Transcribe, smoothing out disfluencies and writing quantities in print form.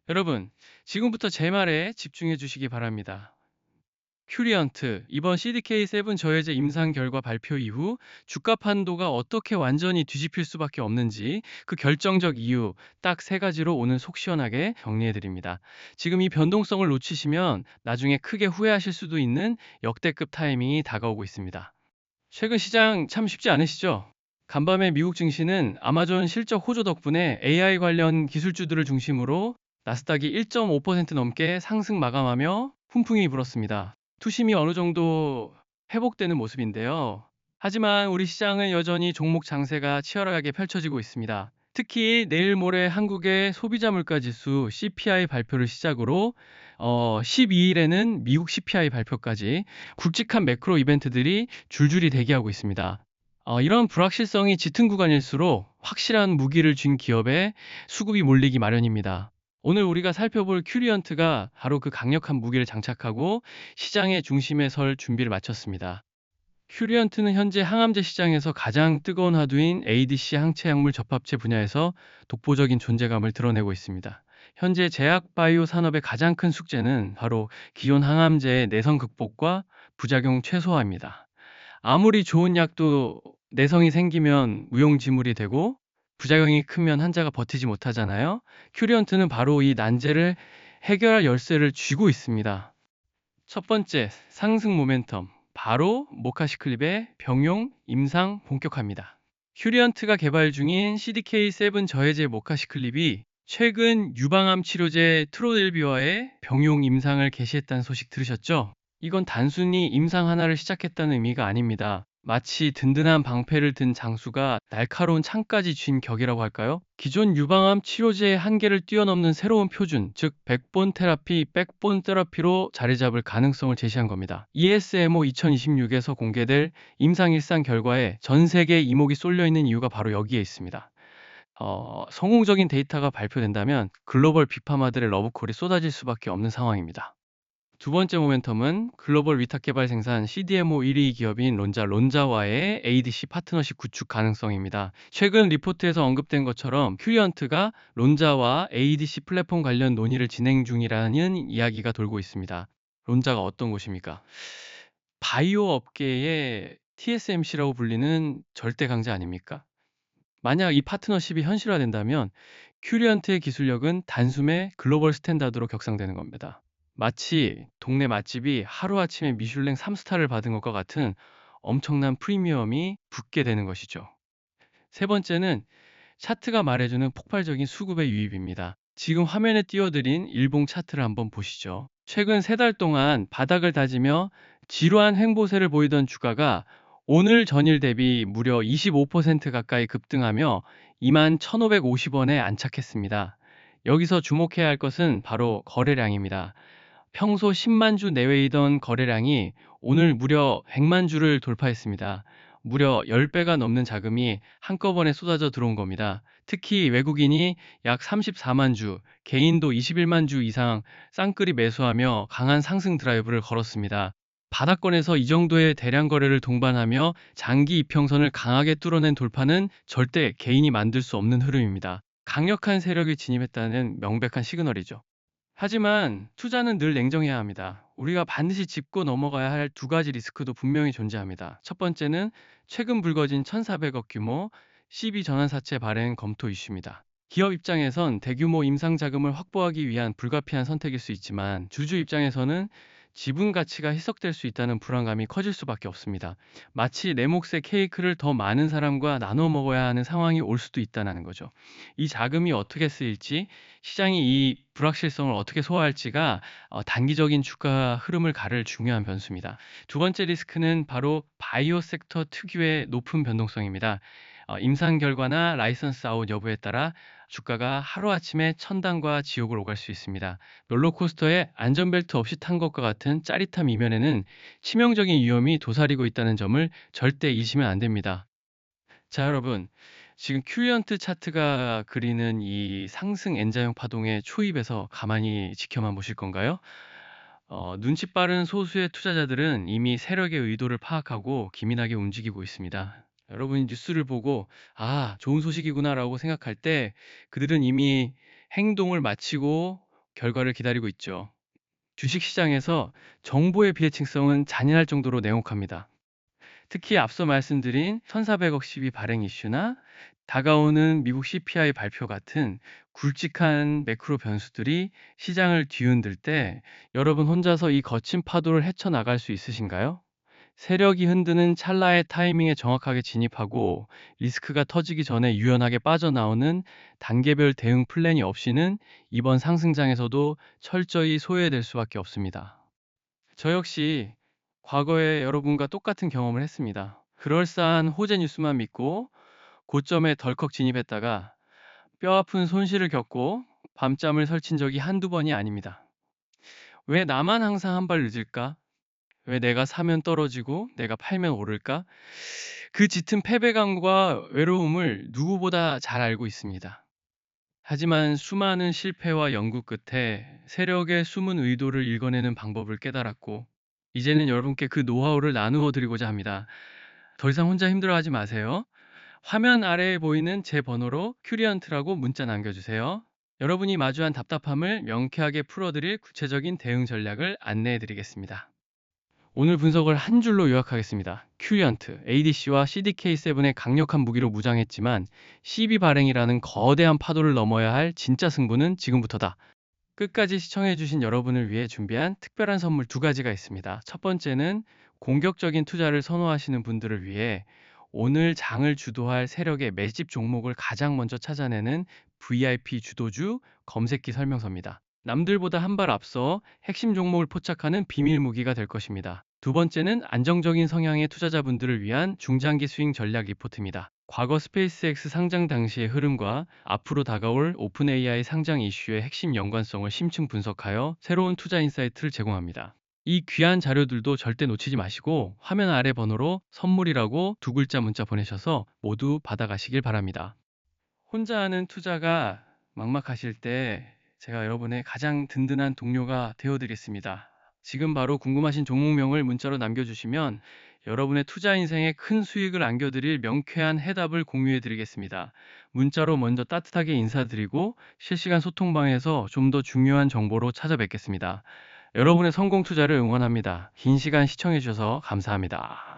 여러분, 지금부터 제 말에 집중해 주시기 바랍니다. 큐리언트, 이번 CDK7 저해제 임상 결과 발표 이후 주가 판도가 어떻게 완전히 뒤집힐 수밖에 없는지 그 결정적 이유 딱 세 가지로 오늘 속 시원하게 정리해 드립니다. 지금 이 변동성을 놓치시면 나중에 크게 후회하실 수도 있는 역대급 타이밍이 다가오고 있습니다. 최근 시장 참 쉽지 않으시죠? 간밤에 미국 증시는 아마존 실적 호조 덕분에 AI 관련 기술주들을 중심으로 나스닥이 1.5% 넘게 상승 마감하며 훈풍이 불었습니다. 투심이 어느 정도 회복되는 모습인데요. 하지만 우리 시장은 여전히 종목 장세가 치열하게 펼쳐지고 있습니다. 특히 내일 모레 한국의 소비자 물가 지수 CPI 발표를 시작으로 12일에는 미국 CPI 발표까지 굵직한 매크로 이벤트들이 줄줄이 대기하고 있습니다. 이런 불확실성이 짙은 구간일수록 확실한 무기를 쥔 기업에 수급이 몰리기 마련입니다. 오늘 우리가 살펴볼 큐리언트가 바로 그 강력한 무기를 장착하고 시장의 중심에 설 준비를 마쳤습니다. 큐리언트는 현재 항암제 시장에서 가장 뜨거운 화두인 ADC 항체약물 접합체 분야에서 독보적인 존재감을 드러내고 있습니다. 현재 제약 바이오 산업의 가장 큰 숙제는 바로 기존 항암제의 내성 극복과 부작용 최소화입니다. 아무리 좋은 약도 내성이 생기면 무용지물이 되고 부작용이 크면 환자가 버티지 못하잖아요. 큐리언트는 바로 이 난제를 해결할 열쇠를 쥐고 있습니다. 첫 번째, 상승 모멘텀. 바로 모카시클립의 병용 임상 본격화입니다. 큐리언트가 개발 중인 CDK7 저해제 모카시클립이 최근 유방암 치료제 트로델비와의 병용 임상을 개시했다는 소식 들으셨죠? 이건 단순히 임상 하나를 시작했다는 의미가 아닙니다. 마치 든든한 방패를 든 장수가 날카로운 창까지 쥔 격이라고 할까요? 기존 유방암 치료제의 한계를 뛰어넘는 새로운 표준, 즉 백본 테라피, 백본 테라피로 자리 잡을 가능성을 제시한 겁니다. ESMO 2026에서 공개될 임상 일상 결과에 전 세계 이목이 쏠려 있는 이유가 바로 여기에 있습니다. 성공적인 데이터가 발표된다면 글로벌 빅파마들의 러브콜이 쏟아질 수밖에 없는 상황입니다. 두 번째 모멘텀은 글로벌 위탁 개발 생산 CDMO 1위 기업인 론자와의 ADC 파트너십 구축 가능성입니다. 최근 리포트에서 언급된 것처럼 큐리언트가 론자와 ADC 플랫폼 관련 논의를 진행 중이라는 이야기가 돌고 있습니다. 론자가 어떤 곳입니까? 바이오 업계의 TSMC라고 불리는 절대 강자 아닙니까? 만약 이 파트너십이 현실화된다면 큐리언트의 기술력은 단숨에 글로벌 스탠다드로 격상되는 겁니다. 마치 동네 맛집이 하루아침에 미슐랭 3스타를 받은 것과 같은 엄청난 프리미엄이 붙게 되는 것이죠. 세 번째는 차트가 말해주는 폭발적인 수급의 유입입니다. 지금 화면에 띄워드린 일봉 차트를 한번 보시죠. 최근 세 달 동안 바닥을 다지며 지루한 횡보세를 보이던 주가가 오늘 전일 대비 무려 25% 가까이 급등하며 21,550원에 안착했습니다. 여기서 주목해야 할 것은 바로 거래량입니다. 평소 10만 주 내외이던 거래량이 오늘 무려 100만 주를 돌파했습니다. 무려 10배가 넘는 자금이 한꺼번에 쏟아져 들어온 겁니다. 특히 외국인이 약 34만 주, 개인도 21만 주 이상 쌍끌이 매수하며 강한 상승 드라이브를 걸었습니다. 바닥권에서 이 정도의 대량 거래를 동반하며 장기 이평선을 강하게 뚫어낸 돌파는 절대 개인이 만들 수 없는 흐름입니다. 강력한 세력이 진입했다는 명백한 시그널이죠. 하지만 투자는 늘 냉정해야 합니다. 우리가 반드시 짚고 넘어가야 할 두 가지 리스크도 분명히 존재합니다. 첫 번째는 최근 불거진 1,400억 규모 CB 전환사채 발행 검토 이슈입니다. 기업 입장에선 대규모 임상 자금을 확보하기 위한 불가피한 선택일 수 있지만 주주 입장에서는 지분 가치가 희석될 수 있다는 불안감이 커질 수밖에 없습니다. 마치 내 몫의 케이크를 더 많은 사람과 나눠 먹어야 하는 상황이 올 수도 있다는 거죠. 이 자금이 어떻게 쓰일지, 시장이 이 불확실성을 어떻게 소화할지가 단기적인 주가 흐름을 가를 중요한 변수입니다. 두 번째 리스크는 바로 바이오 섹터 특유의 높은 변동성입니다. 임상 결과나 라이선스 아웃 여부에 따라 주가가 하루아침에 천당과 지옥을 오갈 수 있습니다. 롤러코스터에 안전벨트 없이 탄 것과 같은 짜릿함 이면에는 치명적인 위험이 도사리고 있다는 점을 절대 잊으면 안 됩니다. 자, 여러분. 지금 큐리언트 차트가 그리는 이 상승 N자형 파동의 초입에서 가만히 지켜만 보실 건가요? 눈치 빠른 소수의 투자자들은 이미 세력의 의도를 파악하고 기민하게 움직이고 있습니다. 여러분이 뉴스를 보고, 아, 좋은 소식이구나라고 생각할 때 그들은 이미 행동을 마치고 결과를 기다리고 있죠. 주식시장에서 정보의 비대칭성은 잔인할 정도로 냉혹합니다. 특히 앞서 말씀드린 1,400억 시비 발행 이슈나 다가오는 미국 CPI 발표 같은 굵직한 매크로 변수들이 시장을 뒤흔들 때 여러분 혼자서 이 거친 파도를 헤쳐나갈 수 있으신가요? 세력이 흔드는 찰나의 타이밍에 정확하게 진입하고 리스크가 터지기 전에 유연하게 빠져나오는 단계별 대응 플랜이 없이는 이번 상승장에서도 철저히 소외될 수밖에 없습니다. 저 역시 과거에 여러분과 똑같은 경험을 했습니다. 그럴싸한 호재 뉴스만 믿고 고점에 덜컥 진입했다가 뼈아픈 손실을 겪고 밤잠을 설친 적이 한두 번이 아닙니다. 왜 나만 항상 한 발 늦을까? 왜 내가 사면 떨어지고 내가 팔면 오를까? 그 짙은 패배감과 외로움을 누구보다 잘 알고 있습니다. 하지만 수많은 실패와 연구 끝에 세력의 숨은 의도를 읽어내는 방법을 깨달았고, 이제는 여러분께 그 노하우를 나누어 드리고자 합니다. 더 이상 혼자 힘들어하지 마세요. 화면 아래에 보이는 제 번호로 큐리언트라고 문자 남겨주세요. 여러분이 마주한 답답함을 명쾌하게 풀어드릴 구체적인 대응 전략을 안내해 드리겠습니다. 오늘 분석을 한 줄로 요약하겠습니다. 큐리언트, ADC와 CDK7의 강력한 무기로 무장했지만 CB 발행이라는 거대한 파도를 넘어야 할 진짜 승부는 지금부터다. 끝까지 시청해주신 여러분을 위해 준비한 특별한 선물 두 가지가 있습니다. 첫 번째는 공격적인 투자를 선호하시는 분들을 위해 오늘 장을 주도할 세력의 매집 종목을 가장 먼저 찾아내는 VIP 주도주 검색기 설명서입니다. 남들보다 한 발 앞서 핵심 종목을 포착하는 비밀 무기가 될 것입니다. 두 번째는 안정적인 성향의 투자자분들을 위한 중장기 스윙 전략 리포트입니다. 과거 스페이스X 상장 당시의 흐름과 앞으로 다가올 오픈 AI 상장 이슈의 핵심 연관성을 심층 분석하여 새로운 투자 인사이트를 제공합니다. 이 귀한 자료들도 절대 놓치지 마시고 화면 아래 번호로 선물이라고 두 글자 문자 보내셔서 모두 받아가시길 바랍니다. 혼자 하는 투자가 막막하실 때 제가 여러분의 가장 든든한 동료가 되어드리겠습니다. 지금 바로 궁금하신 종목명을 문자로 남겨주시면 여러분의 투자 인생에 큰 수익을 안겨드릴 명쾌한 해답을 공유해드리겠습니다. 문자로 먼저 따뜻하게 인사드리고 실시간 소통방에서 좀 더 중요한 정보로 찾아뵙겠습니다. 여러분의 성공 투자를 응원합니다. 긴 시간 시청해주셔서 감사합니다.